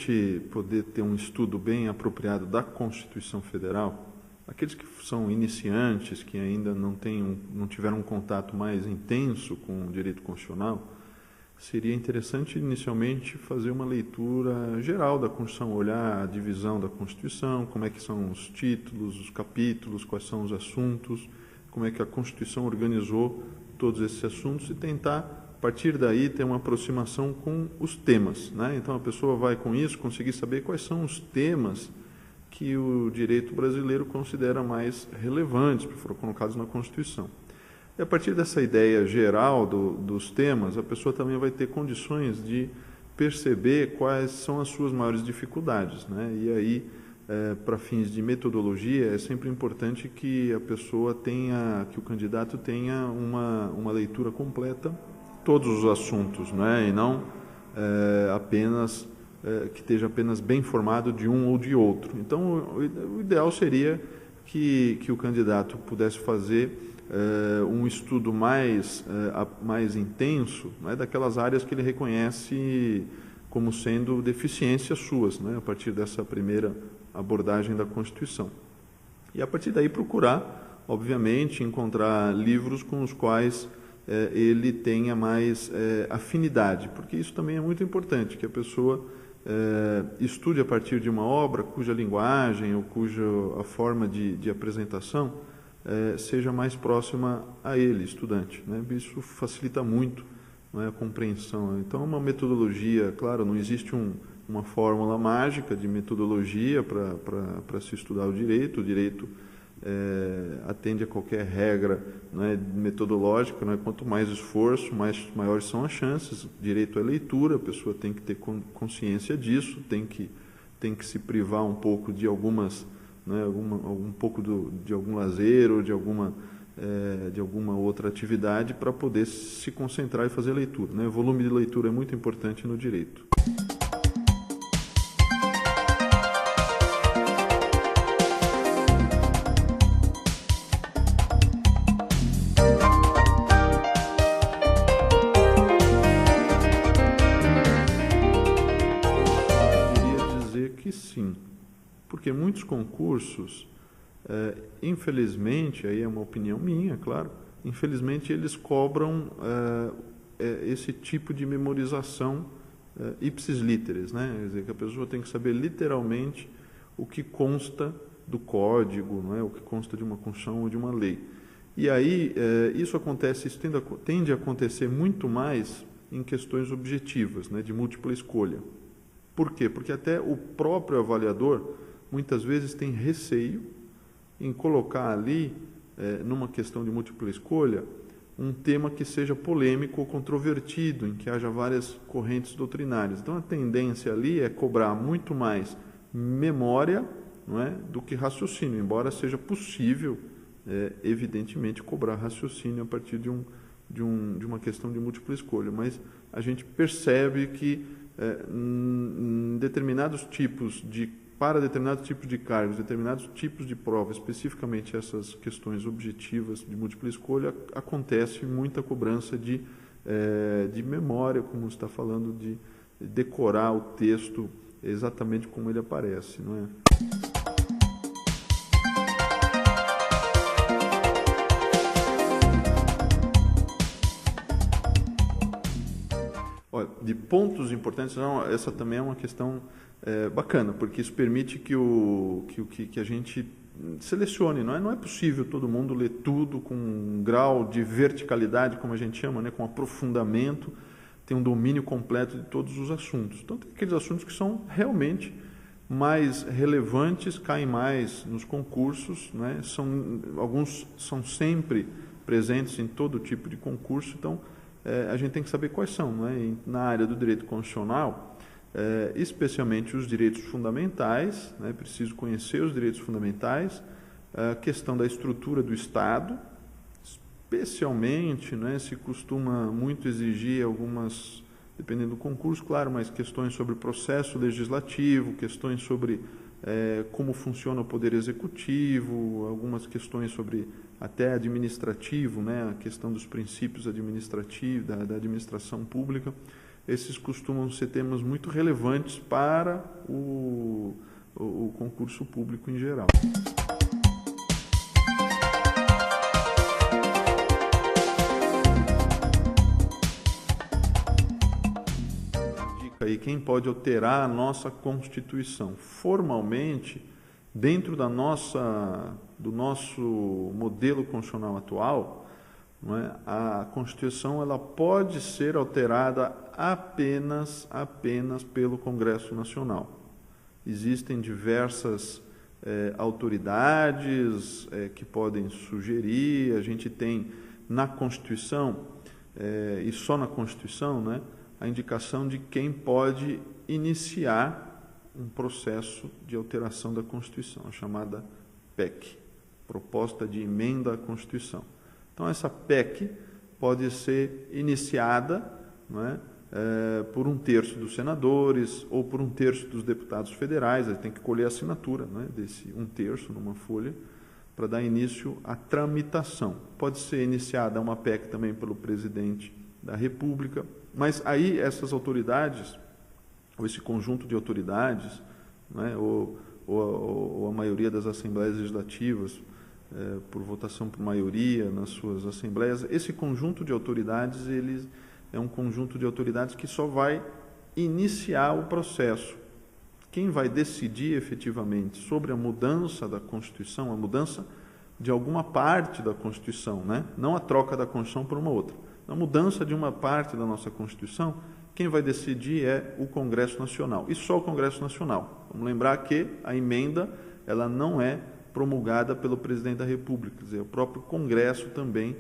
gente poder ter um estudo bem apropriado da Constituição Federal, aqueles que são iniciantes, que ainda não tiveram um contato mais intenso com o direito constitucional, seria interessante inicialmente fazer uma leitura geral da Constituição, olhar a divisão da Constituição, como é que são os títulos, os capítulos, quais são os assuntos, como é que a Constituição organizou todos esses assuntos e tentar, a partir daí, ter uma aproximação com os temas, né? Então, a pessoa vai com isso conseguir saber quais são os temas que o direito brasileiro considera mais relevantes, que foram colocados na Constituição. E a partir dessa ideia geral dos temas, a pessoa também vai ter condições de perceber quais são as suas maiores dificuldades, né? E aí, para fins de metodologia, é sempre importante que a pessoa tenha, que o candidato tenha uma leitura completa, todos os assuntos, né? E não apenas que esteja apenas bem informado de um ou de outro. Então, o ideal seria que o candidato pudesse fazer um estudo mais intenso, né, daquelas áreas que ele reconhece como sendo deficiências suas, né, a partir dessa primeira abordagem da Constituição. E a partir daí procurar, obviamente, encontrar livros com os quais ele tenha mais afinidade, porque isso também é muito importante, que a pessoa estude a partir de uma obra cuja linguagem ou cuja a forma de apresentação seja mais próxima a ele, estudante, né? Isso facilita muito, né, a compreensão. Então, uma metodologia, claro, não existe uma fórmula mágica de metodologia para se estudar o direito. O direito atende a qualquer regra, né, metodológica, né? Quanto mais esforço, maiores são as chances. Direito é leitura, a pessoa tem que ter consciência disso, tem que se privar um pouco de algumas, né, de algum lazer ou de alguma outra atividade para poder se concentrar e fazer leitura, né? O volume de leitura é muito importante no direito. Sim, porque muitos concursos, infelizmente, aí é uma opinião minha, claro, infelizmente eles cobram esse tipo de memorização ipsis literis, né? Quer dizer, que a pessoa tem que saber literalmente o que consta do código, não é? O que consta de uma Constituição ou de uma lei. E aí isso tende a acontecer muito mais em questões objetivas, né, de múltipla escolha. Por quê? Porque até o próprio avaliador, muitas vezes, tem receio em colocar ali, numa questão de múltipla escolha, um tema que seja polêmico ou controvertido, em que haja várias correntes doutrinárias. Então, a tendência ali é cobrar muito mais memória, não é, do que raciocínio, embora seja possível, evidentemente, cobrar raciocínio a partir de uma questão de múltipla escolha. Mas a gente percebe que para determinados tipos de cargos, determinados tipos de prova, especificamente essas questões objetivas de múltipla escolha, acontece muita cobrança de memória, como você está falando, de decorar o texto exatamente como ele aparece, não é? De pontos importantes, não, essa também é uma questão bacana, porque isso permite que a gente selecione. Não é possível todo mundo ler tudo com um grau de verticalidade, como a gente chama, né, com aprofundamento, ter um domínio completo de todos os assuntos. Então, tem aqueles assuntos que são realmente mais relevantes, caem mais nos concursos, né, alguns são sempre presentes em todo tipo de concurso, então a gente tem que saber quais são, né? Na área do direito constitucional, especialmente os direitos fundamentais, né? Preciso conhecer os direitos fundamentais, a questão da estrutura do Estado, especialmente, né, se costuma muito exigir algumas, dependendo do concurso, claro, mas questões sobre o processo legislativo, questões sobre como funciona o poder executivo, algumas questões sobre até administrativo, né, a questão dos princípios administrativos, da administração pública. esses costumam ser temas muito relevantes para o concurso público em geral. Aí, quem pode alterar a nossa Constituição? Formalmente, dentro do nosso modelo constitucional atual, não é, a Constituição ela pode ser alterada apenas pelo Congresso Nacional. Existem diversas autoridades que podem sugerir. A gente tem na Constituição, e só na Constituição, né, a indicação de quem pode iniciar um processo de alteração da Constituição, a chamada PEC, Proposta de Emenda à Constituição. Então, essa PEC pode ser iniciada, não é, por 1/3 dos senadores ou por 1/3 dos deputados federais. Aí tem que colher a assinatura, não é, desse 1/3 numa folha para dar início à tramitação. Pode ser iniciada uma PEC também pelo presidente da República, mas aí essas autoridades, ou esse conjunto de autoridades, né, ou a maioria das assembleias legislativas, por votação por maioria nas suas assembleias, esse conjunto de autoridades, ele é um conjunto de autoridades que só vai iniciar o processo. Quem vai decidir efetivamente sobre a mudança da Constituição, a mudança de alguma parte da Constituição, né, não a troca da Constituição por uma outra, a mudança de uma parte da nossa Constituição, quem vai decidir é o Congresso Nacional, e só o Congresso Nacional. Vamos lembrar que a emenda ela não é promulgada pelo presidente da República, quer dizer, é o próprio Congresso também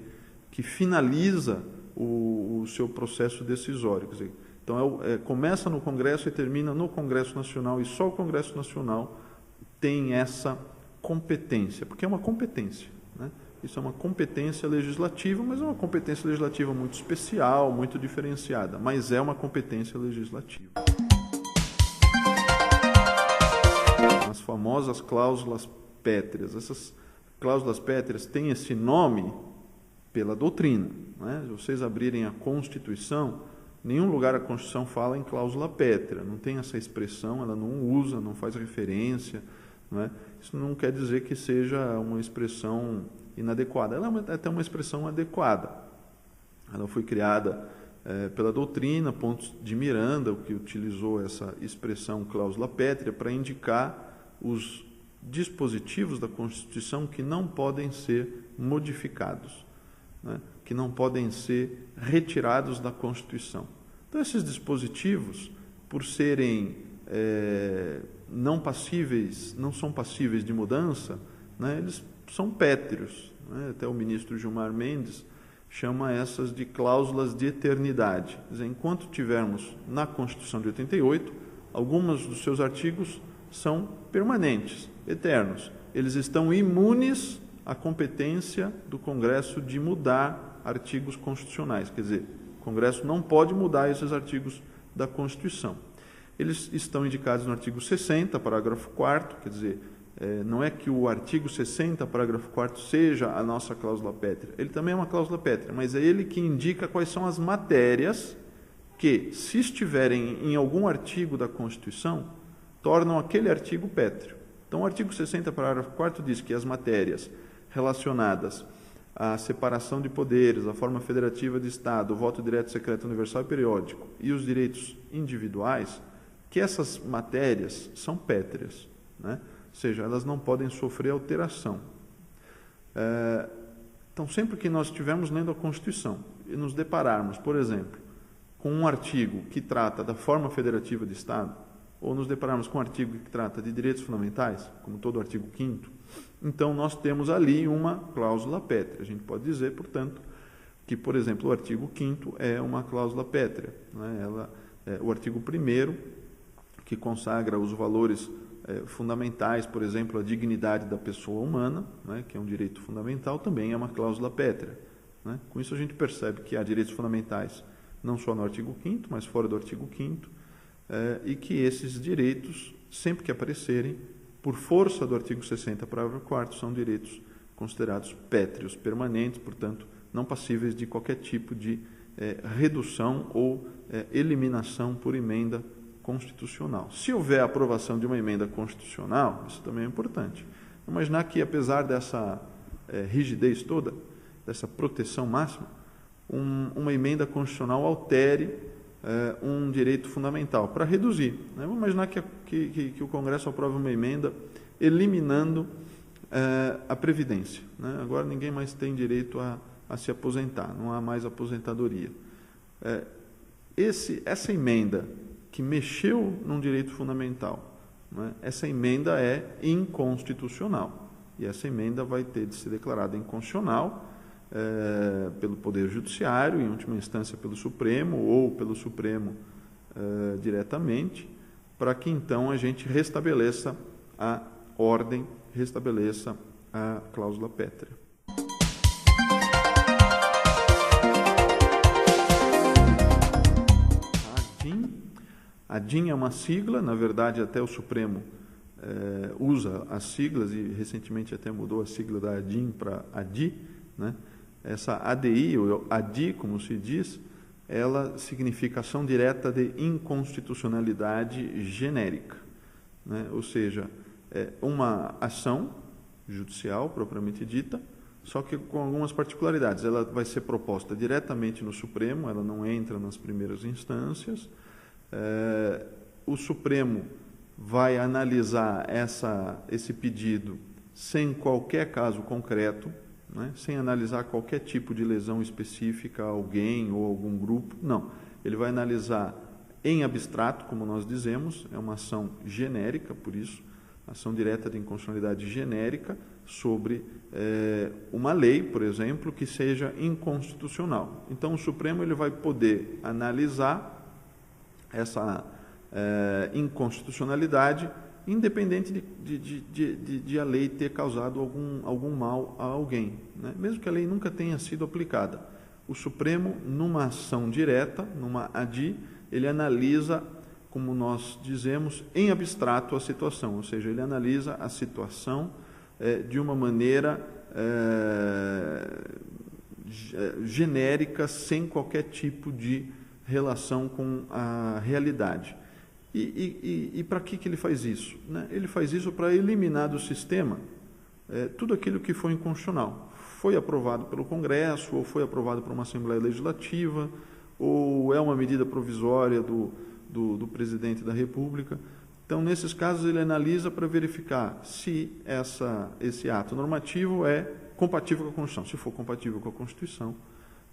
que finaliza o seu processo decisório. Quer dizer, então, começa no Congresso e termina no Congresso Nacional, e só o Congresso Nacional tem essa competência, porque é uma competência, né? Isso é uma competência legislativa, mas é uma competência legislativa muito especial, muito diferenciada, mas é uma competência legislativa. As famosas cláusulas pétreas. Essas cláusulas pétreas têm esse nome pela doutrina, né? Se vocês abrirem a Constituição, nenhum lugar a Constituição fala em cláusula pétrea, não tem essa expressão, ela não usa, não faz referência, não é? Isso não quer dizer que seja uma expressão inadequada, ela é até uma expressão adequada. Ela foi criada pela doutrina, Pontes de Miranda, o que utilizou essa expressão cláusula pétrea para indicar os dispositivos da Constituição que não podem ser modificados, né? Que não podem ser retirados da Constituição. Então, esses dispositivos, por serem não são passíveis de mudança, né, eles são pétreos, né? Até o ministro Gilmar Mendes chama essas de cláusulas de eternidade. Quer dizer, enquanto tivermos na Constituição de 88, alguns dos seus artigos são permanentes, eternos. Eles estão imunes à competência do Congresso de mudar artigos constitucionais. Quer dizer, o Congresso não pode mudar esses artigos da Constituição. Eles estão indicados no artigo 60, parágrafo 4º, quer dizer, não é que o artigo 60, parágrafo 4º, seja a nossa cláusula pétrea. Ele também é uma cláusula pétrea, mas é ele que indica quais são as matérias que, se estiverem em algum artigo da Constituição, tornam aquele artigo pétreo. Então, o artigo 60, parágrafo 4º, diz que as matérias relacionadas à separação de poderes, à forma federativa de Estado, o voto direto, secreto, universal e periódico e os direitos individuais, que essas matérias são pétreas, né? Ou seja, elas não podem sofrer alteração. Então, sempre que nós estivermos lendo a Constituição e nos depararmos, por exemplo, com um artigo que trata da forma federativa de Estado, ou nos depararmos com um artigo que trata de direitos fundamentais, como todo o artigo 5º, então nós temos ali uma cláusula pétrea. A gente pode dizer, portanto, que, por exemplo, o artigo 5º é uma cláusula pétrea, né? O artigo 1º, que consagra os valores fundamentais, por exemplo, a dignidade da pessoa humana, né, que é um direito fundamental, também é uma cláusula pétrea, né? Com isso a gente percebe que há direitos fundamentais não só no artigo 5º, mas fora do artigo 5º, e que esses direitos, sempre que aparecerem, por força do artigo 60, parágrafo 4º, são direitos considerados pétreos, permanentes, portanto, não passíveis de qualquer tipo de redução ou eliminação por emenda constitucional. Se houver aprovação de uma emenda constitucional, isso também é importante. Imaginar que, apesar dessa rigidez toda, dessa proteção máxima, uma emenda constitucional altere um direito fundamental para reduzir. Né? Vamos imaginar que o Congresso aprove uma emenda eliminando a Previdência. Né? Agora ninguém mais tem direito a se aposentar, não há mais aposentadoria. Essa emenda que mexeu num direito fundamental, né? Essa emenda é inconstitucional. E essa emenda vai ter de ser declarada inconstitucional pelo Poder Judiciário, em última instância pelo Supremo, ou pelo Supremo diretamente, para que então a gente restabeleça a ordem, restabeleça a cláusula pétrea. A DIN é uma sigla, na verdade até o Supremo usa as siglas e recentemente até mudou a sigla da DIN para ADI, né? Essa ADI, ou ADI, como se diz, ela significa ação direta de inconstitucionalidade genérica, né? Ou seja, uma ação judicial propriamente dita, só que com algumas particularidades. Ela vai ser proposta diretamente no Supremo, ela não entra nas primeiras instâncias. O Supremo vai analisar esse pedido sem qualquer caso concreto, né? Sem analisar qualquer tipo de lesão específica a alguém ou algum grupo, não. Ele vai analisar em abstrato, como nós dizemos, é uma ação genérica, por isso, ação direta de inconstitucionalidade genérica sobre uma lei, por exemplo, que seja inconstitucional. Então, o Supremo ele vai poder analisar essa inconstitucionalidade, independente de a lei ter causado algum mal a alguém, né? Mesmo que a lei nunca tenha sido aplicada. O Supremo, numa ação direta, numa ADI, ele analisa, como nós dizemos, em abstrato a situação, ou seja, ele analisa a situação de uma maneira genérica, sem qualquer tipo de relação com a realidade. E para que ele faz isso? Né? Ele faz isso para eliminar do sistema tudo aquilo que foi inconstitucional. Foi aprovado pelo Congresso, ou foi aprovado por uma Assembleia Legislativa, ou é uma medida provisória do Presidente da República. Então, nesses casos, ele analisa para verificar se esse ato normativo é compatível com a Constituição. Se for compatível com a Constituição,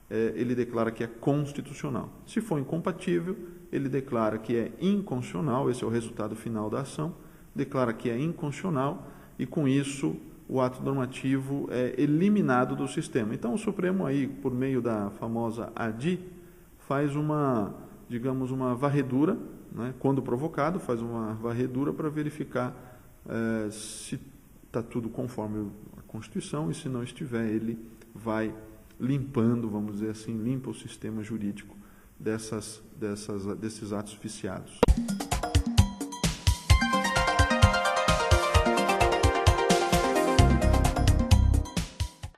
ele declara que é constitucional. Se for incompatível, ele declara que é inconstitucional, esse é o resultado final da ação, declara que é inconstitucional e, com isso, o ato normativo é eliminado do sistema. Então, o Supremo, aí, por meio da famosa ADI, faz uma varredura, né, quando provocado, faz uma varredura para verificar se está tudo conforme a Constituição e, se não estiver, ele vai limpando, vamos dizer assim, limpa o sistema jurídico desses atos viciados.